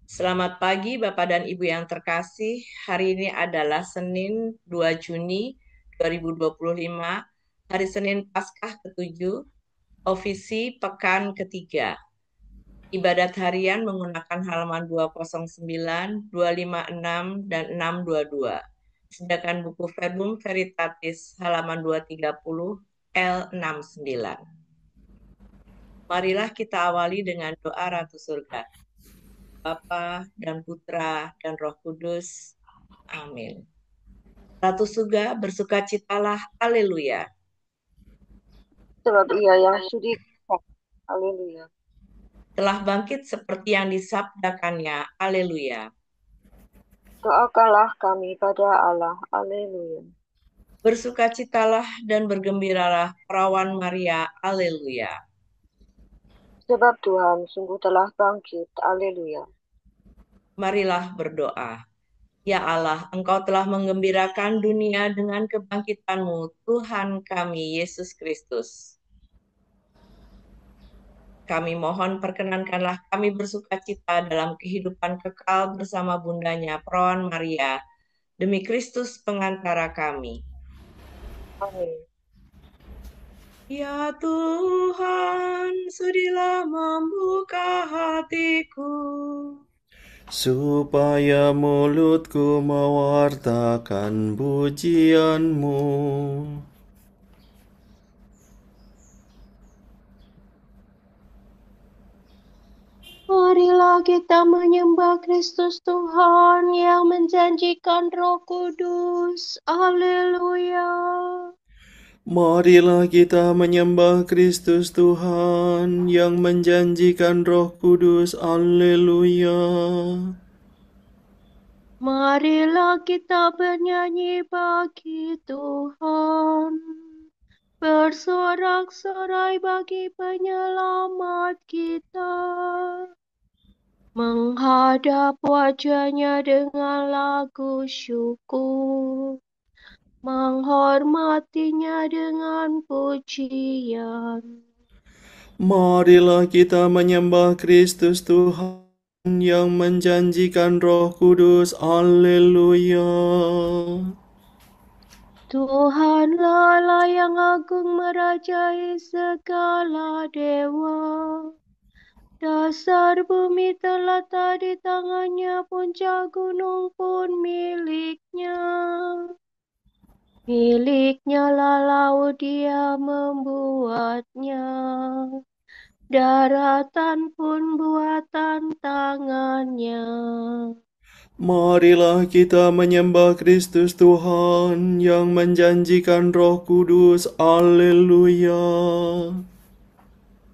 Selamat pagi Bapak dan Ibu yang terkasih. Hari ini adalah Senin 2 Juni 2025, hari Senin Paskah ke-7, Ofisi Pekan ketiga. Ibadat harian menggunakan halaman 209, 256, dan 622. Sedangkan buku Verbum Veritatis halaman 230, L69. Marilah kita awali dengan doa Ratu Surga. Bapa dan Putra dan Roh Kudus. Amin. Ratu Surga, bersukacitalah. Haleluya. Sebab ia yang sudi. Haleluya. Telah bangkit seperti yang disabdakannya. Haleluya. Doakanlah kami pada Allah. Haleluya. Bersukacitalah dan bergembiralah perawan Maria. Haleluya. Sebab Tuhan sungguh telah bangkit. Haleluya. Marilah berdoa. Ya Allah, Engkau telah menggembirakan dunia dengan kebangkitan-Mu, Tuhan kami Yesus Kristus. Kami mohon perkenankanlah kami bersukacita dalam kehidupan kekal bersama bundanya Perawan Maria, demi Kristus pengantara kami. Amin. Ya Tuhan, sudilah membuka hatiku, supaya mulutku mewartakan pujian-Mu. Marilah kita menyembah Kristus Tuhan yang menjanjikan Roh Kudus. Haleluya. Marilah kita menyembah Kristus Tuhan yang menjanjikan Roh Kudus. Haleluya. Marilah kita bernyanyi bagi Tuhan. Bersorak-sorai bagi penyelamat kita. Menghadap wajahnya dengan lagu syukur. Menghormatinya dengan pujian. Marilah kita menyembah Kristus Tuhan yang menjanjikan Roh Kudus. Haleluya. Tuhanlah Allah yang agung merajai segala dewa. Dasar bumi terletak di tangannya, puncak gunung pun miliknya. Miliknya lah laut, dia membuatnya. Daratan pun buatan tangannya. Marilah kita menyembah Kristus Tuhan yang menjanjikan Roh Kudus. Haleluya.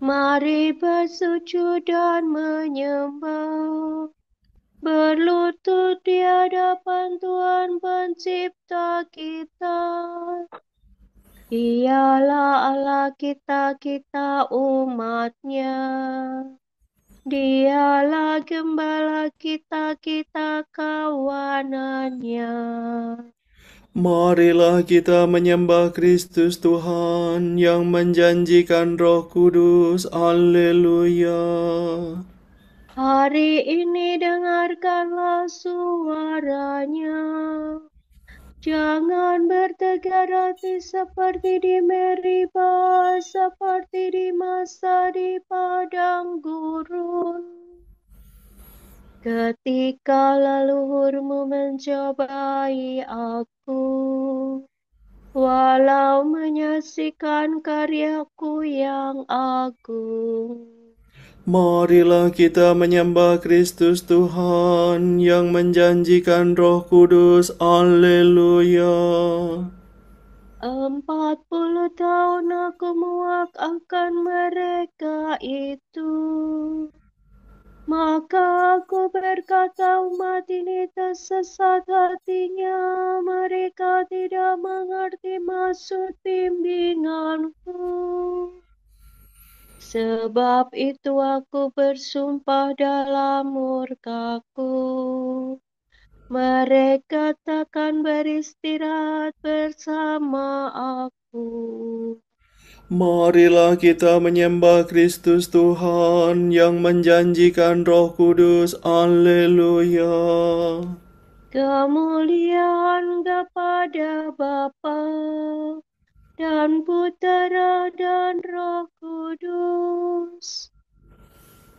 Mari bersujud dan menyembah. Berlutut di hadapan Tuhan pencipta kita. Dialah Allah kita, kita umatnya. Dialah gembala kita, kita kawanannya. Marilah kita menyembah Kristus Tuhan yang menjanjikan Roh Kudus. Haleluya. Hari ini dengarkanlah suaranya. Jangan bertegar hati seperti di Meribah, seperti di masa di padang gurun. Ketika leluhurmu mencobai aku, walau menyaksikan karyaku yang agung. Marilah kita menyembah Kristus Tuhan yang menjanjikan Roh Kudus. Haleluya. 40 tahun aku muak akan mereka itu. Maka aku berkata, umat ini tersesat hatinya. Mereka tidak mengerti maksud bimbinganku. Sebab itu aku bersumpah dalam murkaku. Mereka takkan beristirahat bersama aku. Marilah kita menyembah Kristus Tuhan yang menjanjikan Roh Kudus. Haleluya. Kemuliaan kepada Bapa dan Putera dan Roh Kudus,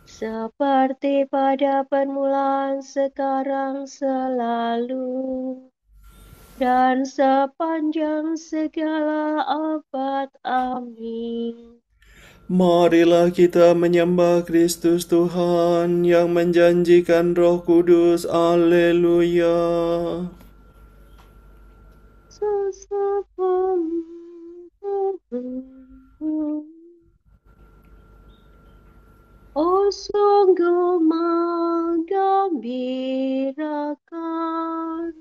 seperti pada permulaan, sekarang, selalu, dan sepanjang segala abad. Amin. Marilah kita menyembah Kristus Tuhan yang menjanjikan Roh Kudus. Haleluya. Oh, sungguh menggembirakan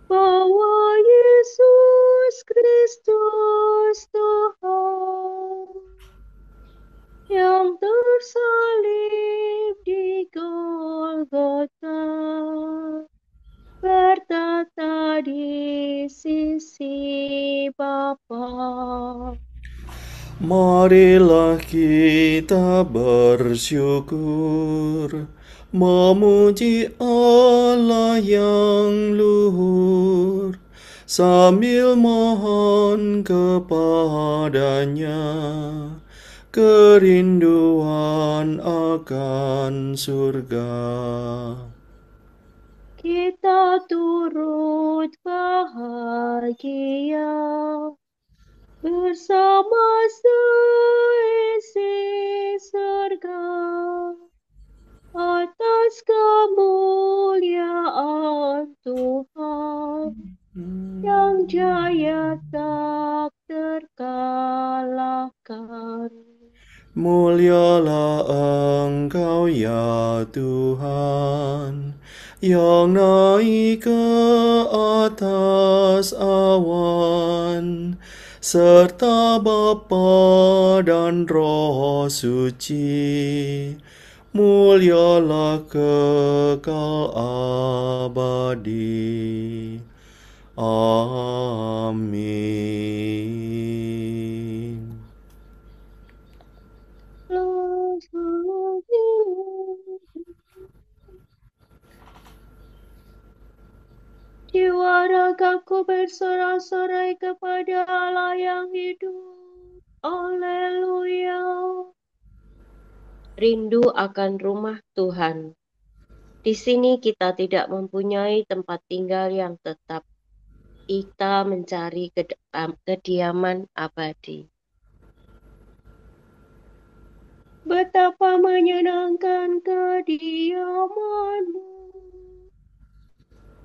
bahwa Yesus Kristus Tuhan yang tersalib di Golgota bertata di sisi Bapa. Marilah kita bersyukur, memuji Allah yang luhur, sambil mohon kepadanya kerinduan akan surga. Kita turut bahagia bersama seisi surga atas kemuliaan Tuhan yang jaya tak terkalahkan. Mulialah Engkau ya Tuhan, yang naik ke atas awan, serta Bapa dan Roh Suci, mulialah kekal abadi. Amin. Jiwa ragaku bersorak-sorai kepada Allah yang hidup. Haleluya. Rindu akan rumah Tuhan. Di sini kita tidak mempunyai tempat tinggal yang tetap. Kita mencari kediaman abadi. Betapa menyenangkan kediaman-Mu,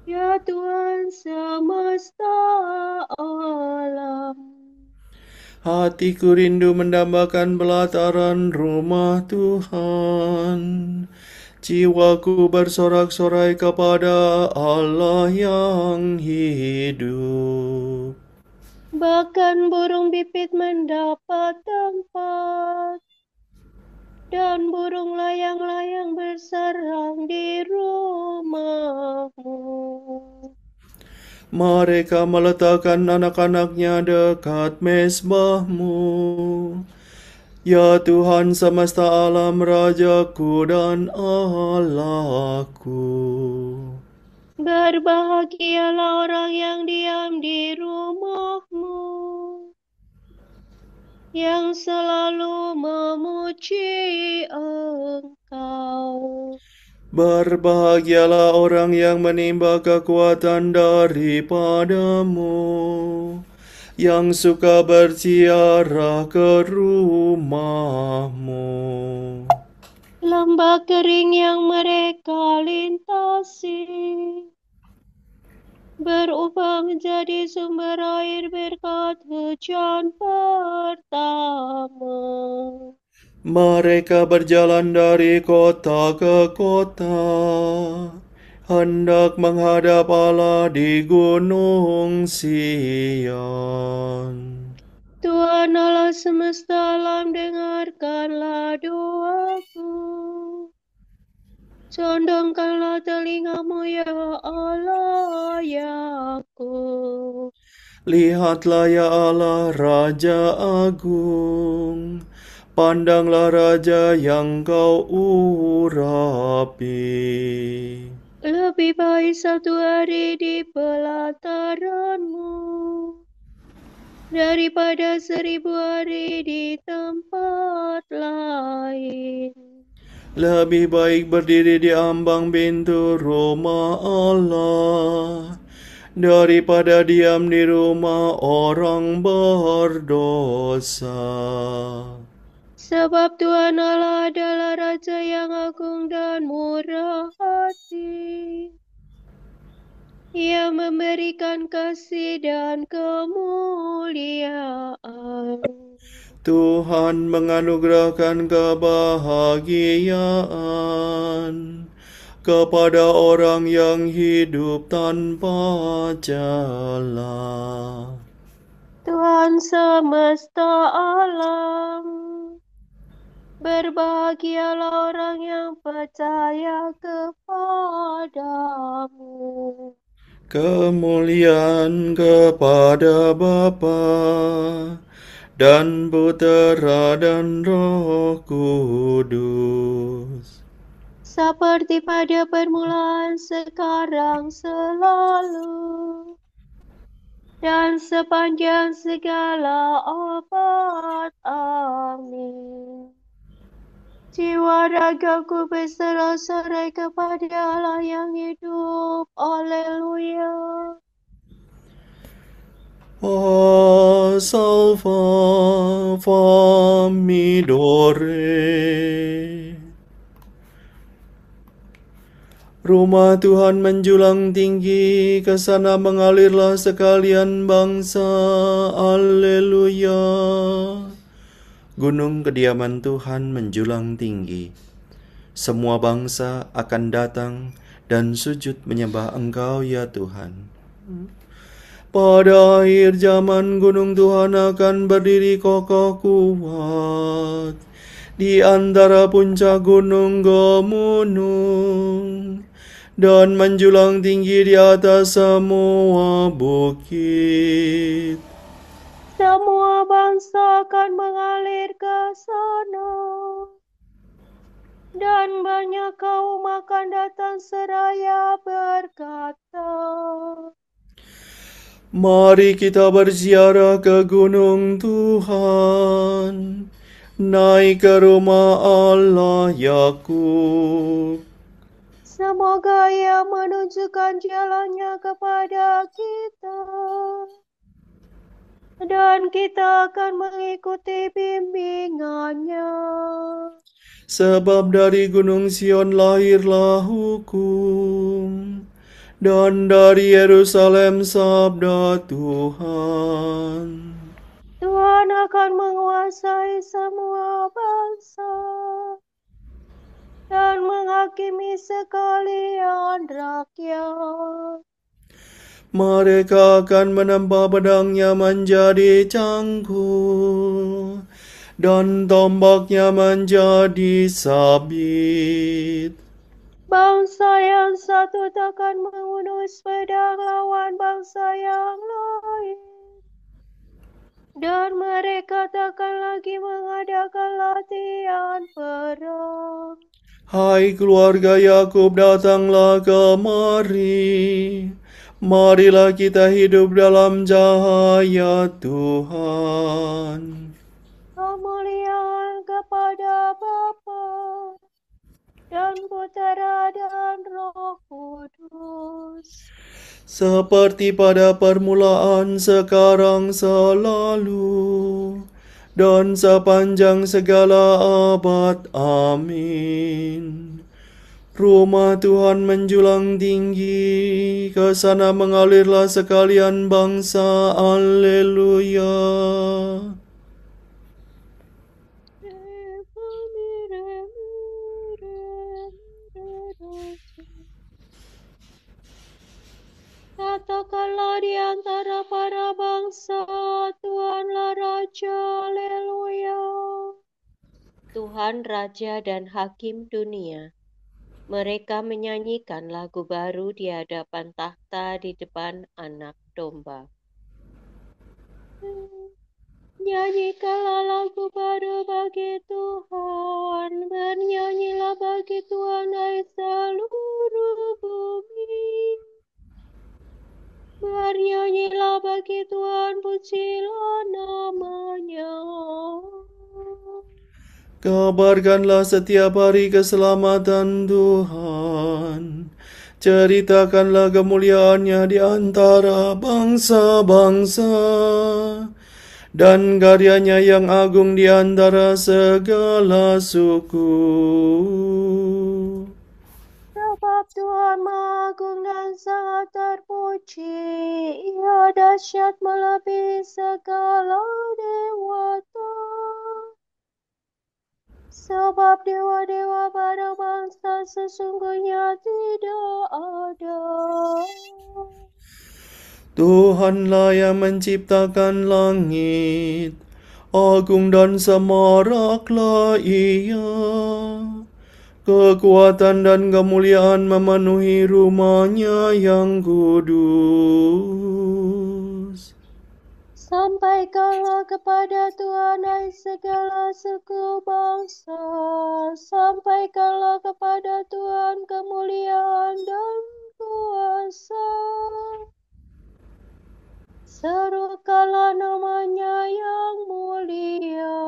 ya Tuhan semesta alam. Hatiku rindu mendambakan pelataran rumah Tuhan. Jiwaku bersorak-sorai kepada Allah yang hidup. Bahkan burung pipit mendapat tempat, dan burung layang-layang bersarang di rumah-Mu. Mereka meletakkan anak-anaknya dekat mezbah-Mu. Ya Tuhan semesta alam, Rajaku dan Allahku. Berbahagialah orang yang diam di rumah-Mu, yang selalu memuji Engkau. Berbahagialah orang yang menimba kekuatan daripada-Mu, yang suka berziarah ke rumah-Mu. Lembah kering yang mereka lintasi berubah menjadi sumber air berkat hujan pertama. Mereka berjalan dari kota ke kota, hendak menghadap Allah di gunung Sion. Tuhan Allah semesta alam, dengarkanlah doaku. Condongkanlah telinga-Mu, ya Allah, Yakub. Lihatlah ya Allah, Raja Agung, pandanglah Raja yang kau urapi. Lebih baik satu hari di pelataran-Mu daripada 1000 hari di tempat lain. Lebih baik berdiri di ambang pintu rumah Allah daripada diam di rumah orang berdosa. Sebab Tuhan Allah adalah Raja yang agung dan murah hati. Ia memberikan kasih dan kemuliaan. Tuhan menganugerahkan kebahagiaan kepada orang yang hidup tanpa celah. Tuhan semesta alam, berbahagialah orang yang percaya kepadamu. Kemuliaan kepada Bapa dan Putera dan Roh Kudus. Seperti pada permulaan, sekarang, selalu, dan sepanjang segala abad. Amin. Jiwa ragaku bersorak-sorai kepada Allah yang hidup. Haleluya. Salva Famidore. Rumah Tuhan menjulang tinggi, ke sana mengalirlah sekalian bangsa. Haleluya. Gunung kediaman Tuhan menjulang tinggi. Semua bangsa akan datang dan sujud menyembah Engkau ya Tuhan. Pada akhir zaman gunung Tuhan akan berdiri kokoh kuat di antara puncak gunung gemunung dan menjulang tinggi di atas semua bukit. Semua bangsa akan mengalir ke sana, dan banyak kaum akan datang seraya berkata, Mari kita berziarah ke gunung Tuhan, naik ke rumah Allah Yakub. semoga Ia menunjukkan jalannya kepada kita, dan kita akan mengikuti bimbingannya. Sebab dari gunung Sion lahirlah hukum, dan dari Yerusalem sabda Tuhan. Tuhan akan menguasai semua bangsa dan menghakimi sekalian rakyat. Mereka akan menempa pedangnya menjadi cangkul, dan tombaknya menjadi sabit. Bangsa yang satu takkan menghunus pedang lawan bangsa yang lain, dan mereka takkan lagi mengadakan latihan perang. Hai keluarga Yakub, datanglah kemari. Marilah kita hidup dalam cahaya Tuhan. Kemuliaan kepada Bapa dan Putera dan Roh Kudus, Seperti pada permulaan, sekarang, selalu, dan sepanjang segala abad. Amin. Rumah Tuhan menjulang tinggi, ke sana mengalirlah sekalian bangsa. Haleluya. Katakanlah di antara para bangsa, Tuhanlah Raja. Haleluya. Tuhan Raja dan Hakim dunia. Mereka menyanyikan lagu baru di hadapan takhta di depan Anak Domba. Nyanyikanlah lagu baru bagi Tuhan, bernyanyilah bagi Tuhan hai seluruh bumi. Bernyanyilah bagi Tuhan, pujilah nama-Nya. Kabarkanlah setiap hari keselamatan Tuhan. Ceritakanlah kemuliaan-Nya di antara bangsa-bangsa, dan karya-Nya yang agung di antara segala suku. Sebab Tuhan Maha Agung dan sangat terpuji, Ia dahsyat melebihi segala dewata. Sebab dewa-dewa pada bangsa sesungguhnya tidak ada. Tuhanlah yang menciptakan langit, agung dan semaraklah Ia. Kekuatan dan kemuliaan memenuhi rumah-Nya yang kudus. Sampaikanlah kepada Tuhan hai segala suku bangsa, sampaikanlah kepada Tuhan kemuliaan dan kuasa. Serukanlah nama-Nya yang mulia.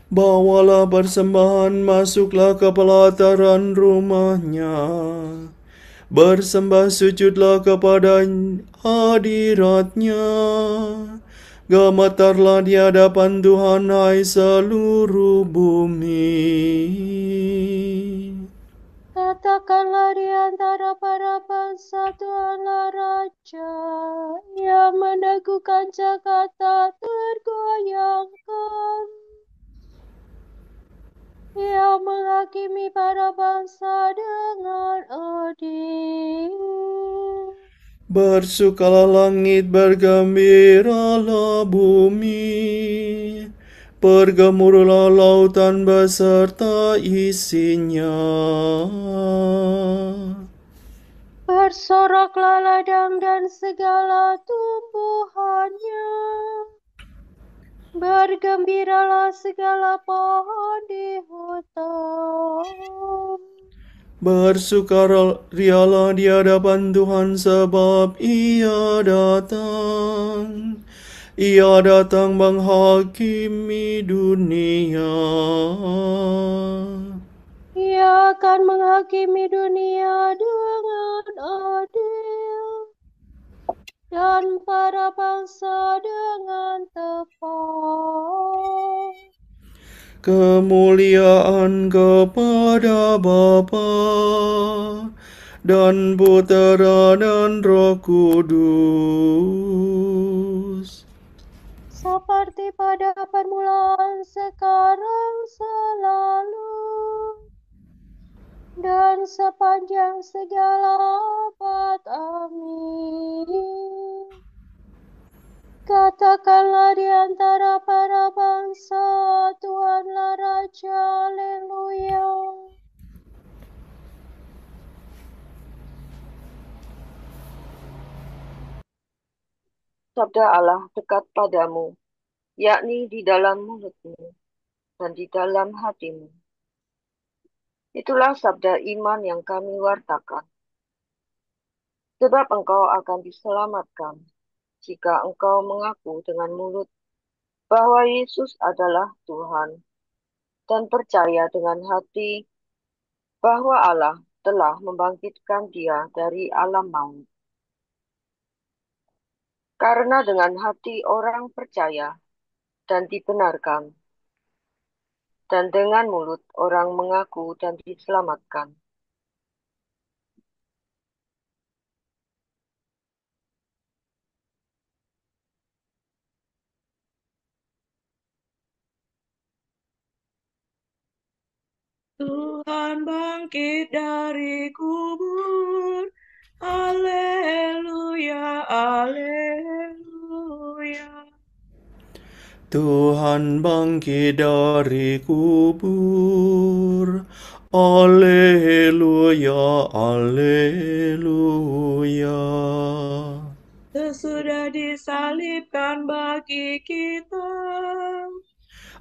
Bawalah persembahan, masuklah ke pelataran rumah-Nya. Bersembah sujudlah kepada hadirat-Nya. Gemetarlah di hadapan Tuhan hai seluruh bumi. Katakanlah di antara para bangsa, Tuhanlah Raja. Ia meneguhkan jagat tak tergoyahkan. Ia menghakimi para bangsa dengan adil. Bersukalah langit, bergembiralah bumi. Bergemuruhlah lautan beserta isinya. Bersoraklah ladang dan segala tumbuhannya. Bergembiralah segala pohon di hutan. Bersukarialah di hadapan Tuhan sebab Ia datang. Ia datang menghakimi dunia. Ia akan menghakimi dunia dengan adil dan para bangsa dengan tepat. Kemuliaan kepada Bapa dan Putera dan Roh Kudus, Seperti pada permulaan, sekarang, selalu, dan sepanjang segala abad. Amin. Katakanlah di antara para bangsa, Tuhanlah Raja. Haleluya. Sabda Allah dekat padamu, yakni di dalam mulutmu dan di dalam hatimu. Itulah sabda iman yang kami wartakan. Sebab engkau akan diselamatkan jika engkau mengaku dengan mulut bahwa Yesus adalah Tuhan dan percaya dengan hati bahwa Allah telah membangkitkan Dia dari alam maut. Karena dengan hati orang percaya dan dibenarkan, dan dengan mulut orang mengaku dan diselamatkan. Tuhan bangkit dari kubur. Haleluya, haleluya. Tuhan bangkit dari kubur. Alleluia, alleluia. sesudah disalibkan bagi kita.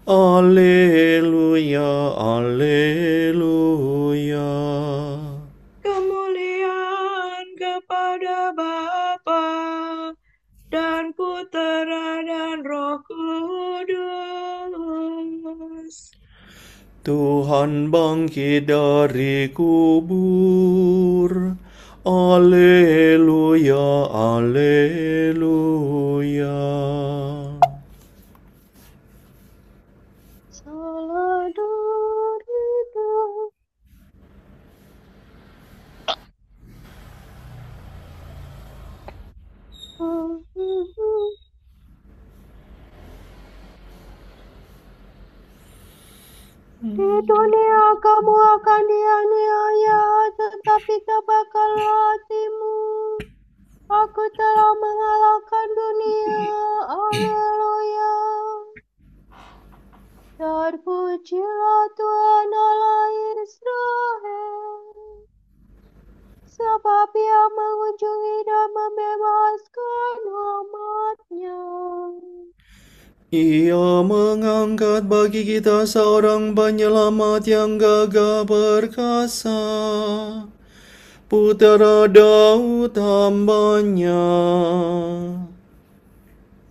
Alleluia, alleluia. Kemuliaan kepada Bapa dan Putera dan Roh Kudus. Tuhan bangkit dari kubur. Alleluia, alleluia. Saladorido. Di dunia kamu akan dianiaya, tetapi tabahkanlah hatimu. Aku telah mengalahkan dunia. Haleluya. Terpujilah Tuhan Allah Israel, sebab Ia mengunjungi dan membebaskan umat-Nya. Ia mengangkat bagi kita seorang penyelamat yang gagah perkasa, Putera Daud hamba-Nya.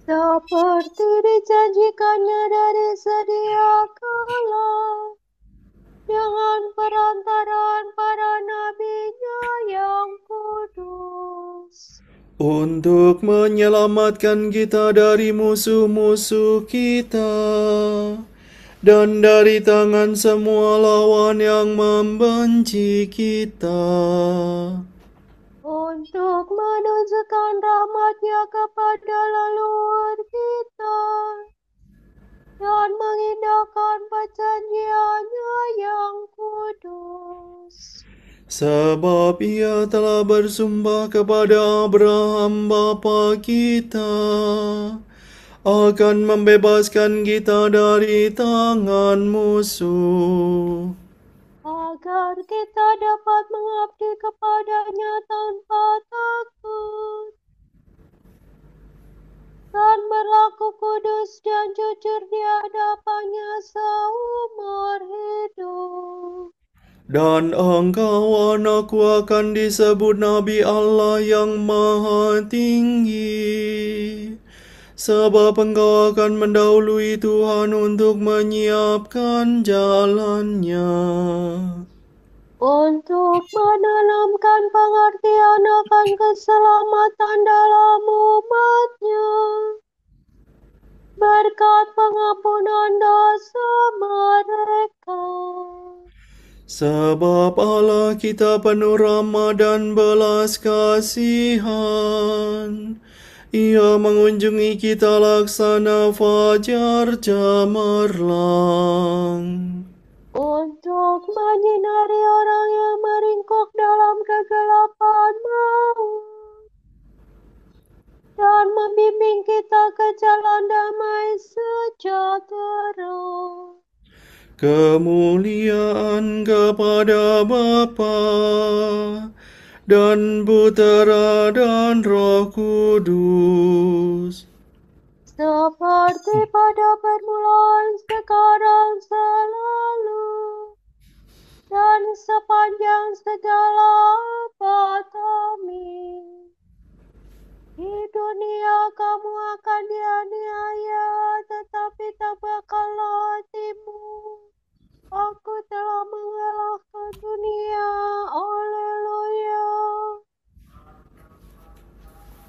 Seperti dijanjikannya dari sedia kala, dengan perantaraan para nabi-Nya yang kudus. Untuk menyelamatkan kita dari musuh-musuh kita dan dari tangan semua lawan yang membenci kita. Untuk menunjukkan rahmat-Nya kepada leluhur kita dan mengindahkan perjanjian-Nya yang kudus. Sebab Ia telah bersumpah kepada Abraham bapa kita akan membebaskan kita dari tangan musuh, Agar kita dapat mengabdi kepada-Nya tanpa takut dan berlaku kudus dan jujur di hadapan-Nya seumur hidup. dan engkau anakku akan disebut Nabi Allah yang Maha Tinggi, sebab engkau akan mendahului Tuhan untuk menyiapkan jalannya. Untuk menanamkan pengertian akan keselamatan dalam umat-Nya, berkat pengampunan dosa mereka. Sebab Allah kita penuh rahmat dan belas kasihan. Ia mengunjungi kita laksana fajar cemerlang, Untuk menyinari orang yang meringkuk dalam kegelapan maut, dan membimbing kita ke jalan damai sejahtera. kemuliaan kepada Bapa dan Putera dan Roh Kudus, Seperti pada permulaan, sekarang, selalu, dan sepanjang segala abad. Amin. Di dunia kamu akan dianiaya, tetapi tabahkanlah hatimu. Aku telah mengalahkan dunia. Haleluya.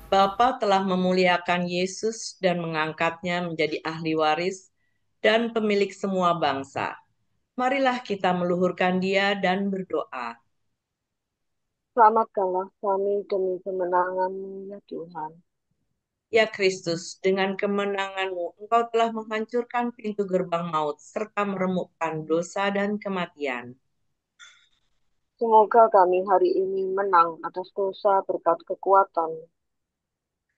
Bapa telah memuliakan Yesus dan mengangkatnya menjadi ahli waris dan pemilik semua bangsa. Marilah kita meluhurkan Dia dan berdoa. Selamatkanlah kami demi kemenangan-Mu ya Tuhan. Ya Kristus, dengan kemenangan-Mu, Engkau telah menghancurkan pintu gerbang maut serta meremukkan dosa dan kematian. Semoga kami hari ini menang atas dosa berkat kekuatan.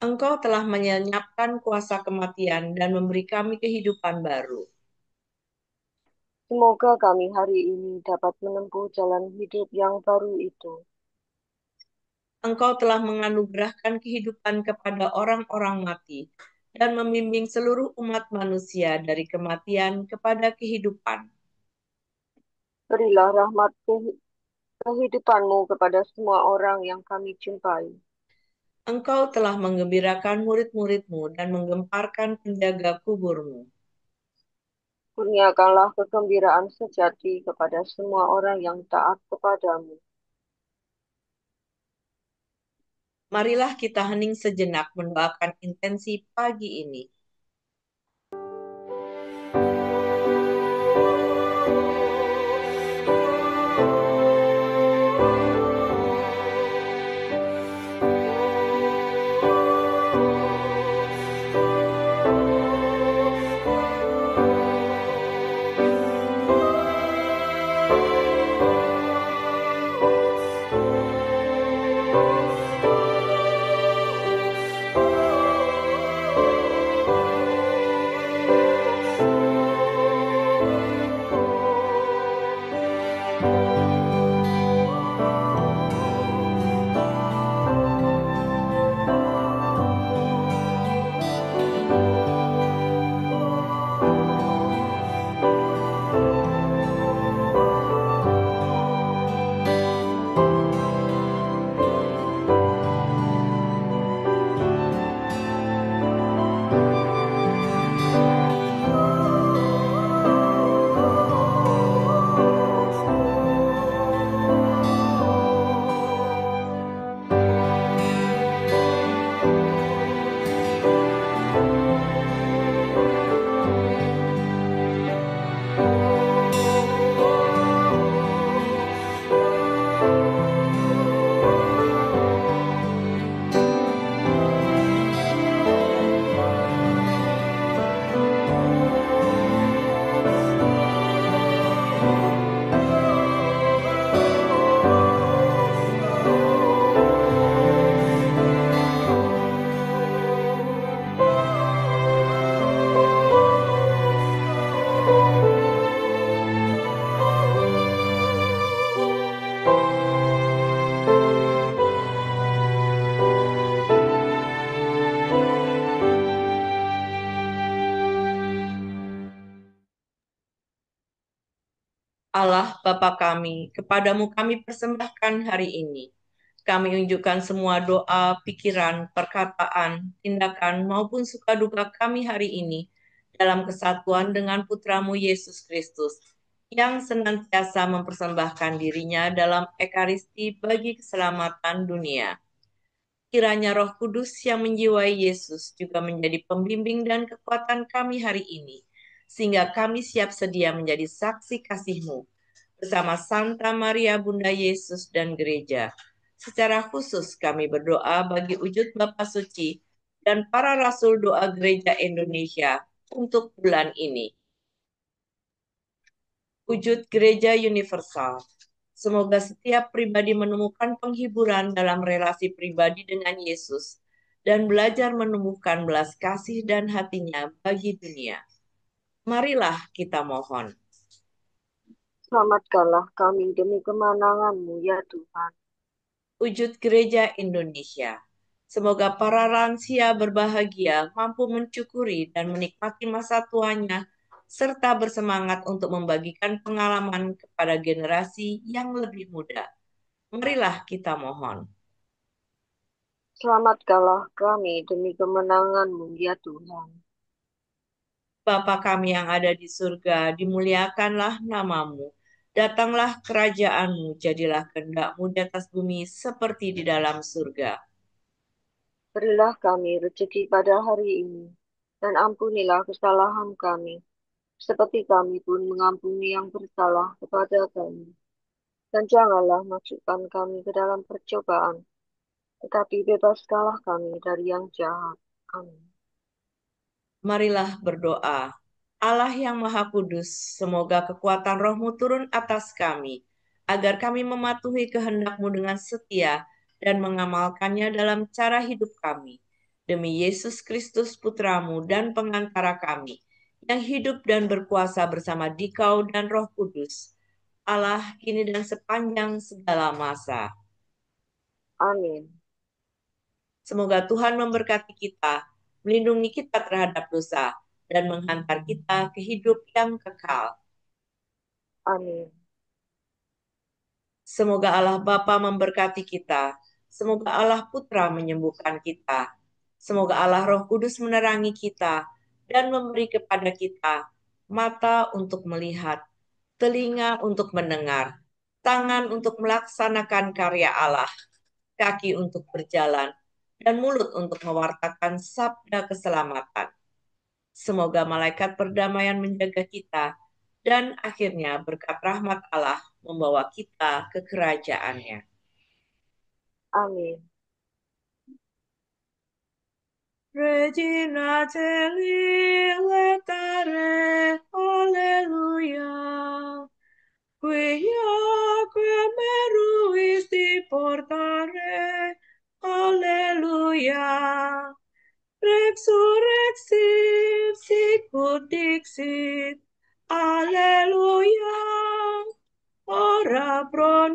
Engkau telah menyenyapkan kuasa kematian dan memberi kami kehidupan baru. Semoga kami hari ini dapat menempuh jalan hidup yang baru itu. Engkau telah menganugerahkan kehidupan kepada orang-orang mati dan membimbing seluruh umat manusia dari kematian kepada kehidupan. Berilah rahmat kehidupanmu kepada semua orang yang kami jumpai. Engkau telah menggembirakan murid-muridmu dan menggemparkan penjaga kuburmu. Kurniakanlah kegembiraan sejati kepada semua orang yang taat kepadamu. Marilah kita hening sejenak mendoakan intensi pagi ini. Allah Bapa kami, kepadamu kami persembahkan hari ini. Kami unjukkan semua doa, pikiran, perkataan, tindakan, maupun suka duka kami hari ini dalam kesatuan dengan Putramu Yesus Kristus, yang senantiasa mempersembahkan dirinya dalam Ekaristi bagi keselamatan dunia. Kiranya Roh Kudus yang menjiwai Yesus juga menjadi pembimbing dan kekuatan kami hari ini, sehingga kami siap sedia menjadi saksi kasih-Mu bersama Santa Maria Bunda Yesus dan Gereja. Secara khusus kami berdoa bagi wujud Bapa Suci dan para Rasul Doa Gereja Indonesia untuk bulan ini. Wujud Gereja Universal. Semoga setiap pribadi menemukan penghiburan dalam relasi pribadi dengan Yesus dan belajar menumbuhkan belas kasih dan hatinya bagi dunia. Marilah kita mohon. Selamatkanlah kami demi kemenangan-Mu, ya Tuhan. Wujud Gereja Indonesia. Semoga para lansia berbahagia, mampu mencukuri dan menikmati masa tuanya, serta bersemangat untuk membagikan pengalaman kepada generasi yang lebih muda. Marilah kita mohon. Selamatkanlah kami demi kemenangan-Mu, ya Tuhan. Bapa kami yang ada di surga, dimuliakanlah namamu. Datanglah kerajaan-Mu, jadilah kehendak-Mu di atas bumi seperti di dalam surga. Berilah kami rezeki pada hari ini, dan ampunilah kesalahan kami, seperti kami pun mengampuni yang bersalah kepada kami. Dan janganlah masukkan kami ke dalam percobaan, tetapi bebaskanlah kami dari yang jahat. Amin. Marilah berdoa. Allah yang Maha Kudus, semoga kekuatan Roh-Mu turun atas kami, agar kami mematuhi kehendak-Mu dengan setia dan mengamalkannya dalam cara hidup kami. Demi Yesus Kristus Putra-Mu dan pengantara kami, yang hidup dan berkuasa bersama Dikau dan Roh Kudus, Allah kini dan sepanjang segala masa. Amin. Semoga Tuhan memberkati kita, melindungi kita terhadap dosa, dan menghantar kita ke hidup yang kekal. Amin. Semoga Allah Bapa memberkati kita. Semoga Allah Putra menyembuhkan kita. Semoga Allah Roh Kudus menerangi kita dan memberi kepada kita mata untuk melihat, telinga untuk mendengar, tangan untuk melaksanakan karya Allah, kaki untuk berjalan, dan mulut untuk mewartakan sabda keselamatan. Semoga malaikat perdamaian menjaga kita, dan akhirnya berkat rahmat Allah membawa kita ke kerajaannya. Amin. Regina Celi letare, alleluia. Quia meruis di portare, alleluia. Resurrexit, sicut dixit, alleluia. Ora pro